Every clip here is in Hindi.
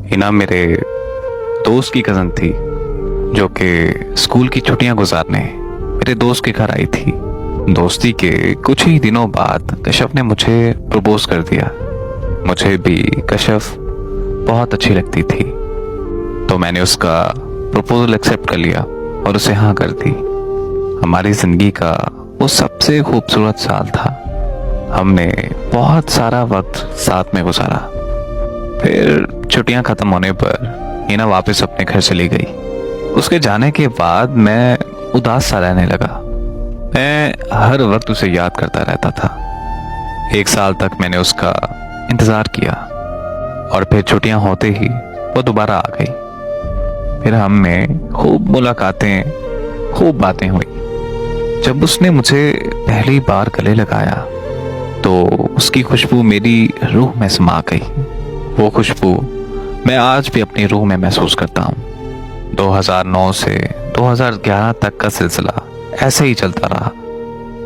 हिना मेरे दोस्त की कज़न थी जो कि स्कूल की छुट्टियां गुजारने मेरे दोस्त के घर आई थी। दोस्ती के कुछ ही दिनों बाद कश्यप ने मुझे प्रपोज कर दिया। मुझे भी कश्यप बहुत अच्छी लगती थी, तो मैंने उसका प्रपोजल एक्सेप्ट कर लिया और उसे हाँ कर दी। हमारी जिंदगी का वो सबसे खूबसूरत साल था। हमने बहुत सारा वक्त साथ में गुजारा। फिर छुट्टियां खत्म होने पर हिना वापस अपने घर चली गई। उसके जाने के बाद मैं उदास सा रहने लगा। मैं हर वक्त उसे याद करता रहता था। 1 साल तक मैंने उसका इंतजार किया और फिर छुट्टियां होते ही वो दोबारा आ गई। फिर हम में खूब मुलाकातें, खूब बातें हुई। जब उसने मुझे पहली बार गले लगाया तो उसकी खुशबू मेरी रूह में समा गई। वो खुशबू मैं आज भी अपनी रूह में महसूस करता हूँ। 2009 से 2011 तक का सिलसिला ऐसे ही चलता रहा।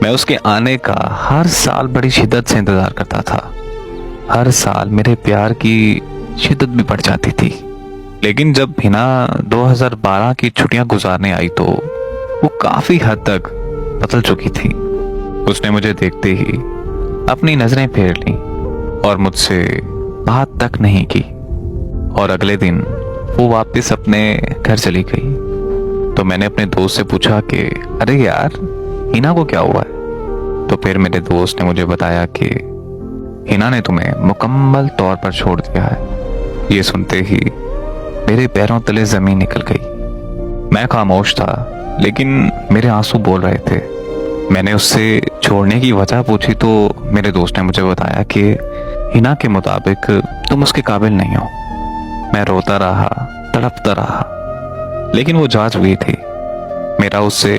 मैं उसके आने का हर साल बड़ी शिद्दत से इंतजार करता था। हर साल मेरे प्यार की शिद्दत भी बढ़ जाती थी। लेकिन जब हिना 2012 की छुट्टियां गुजारने आई तो वो काफी हद तक बदल चुकी थी। उसने मुझे देखते ही अपनी नजरें फेर ली और मुझसे बात तक नहीं की। और अगले दिन वो वापस अपने घर चली गई। तो मैंने अपने दोस्त से पूछा कि अरे यार, हिना को क्या हुआ है? तो फिर मेरे दोस्त ने मुझे बताया कि हिना ने तुम्हें मुकम्मल तौर पर छोड़ दिया है। ये सुनते ही मेरे पैरों तले जमीन निकल गई। मैं खामोश था, लेकिन मेरे आंसू बोल रहे थे। मैंने उससे छोड़ने की वजह पूछी तो मेरे दोस्त ने मुझे बताया कि हिना के मुताबिक तुम उसके काबिल नहीं हो। मैं रोता रहा, तड़पता रहा, लेकिन वो जांच हुई थी। मेरा उससे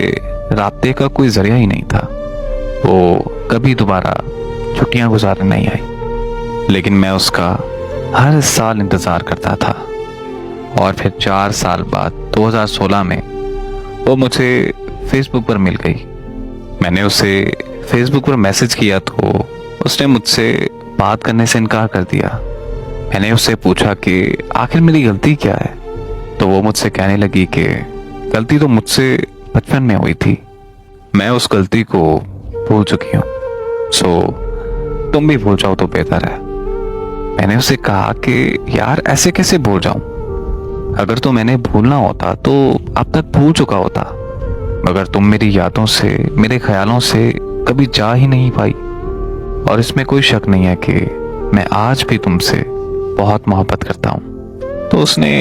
राब्ते का कोई जरिया ही नहीं था। वो कभी दोबारा छुट्टियां गुजारने नहीं आई, लेकिन मैं उसका हर साल इंतजार करता था। और फिर 4 साल बाद 2016 में वो मुझे फेसबुक पर मिल गई। मैंने उसे फेसबुक पर मैसेज किया तो उसने मुझसे बात करने से इनकार कर दिया। मैंने उससे पूछा कि आखिर मेरी गलती क्या है, तो वो मुझसे कहने लगी कि गलती तो मुझसे बचपन में हुई थी। मैं उस गलती को भूल चुकी हूँ, सो तुम भी भूल जाओ तो बेहतर है। मैंने उसे कहा कि यार, ऐसे कैसे भूल जाऊं? अगर तो मैंने भूलना होता तो अब तक भूल चुका होता, मगर तुम मेरी यादों से, मेरे ख्यालों से कभी जा ही नहीं पाई। और इसमें कोई शक नहीं है कि मैं आज भी तुमसे बहुत मोहब्बत करता हूँ। तो उसने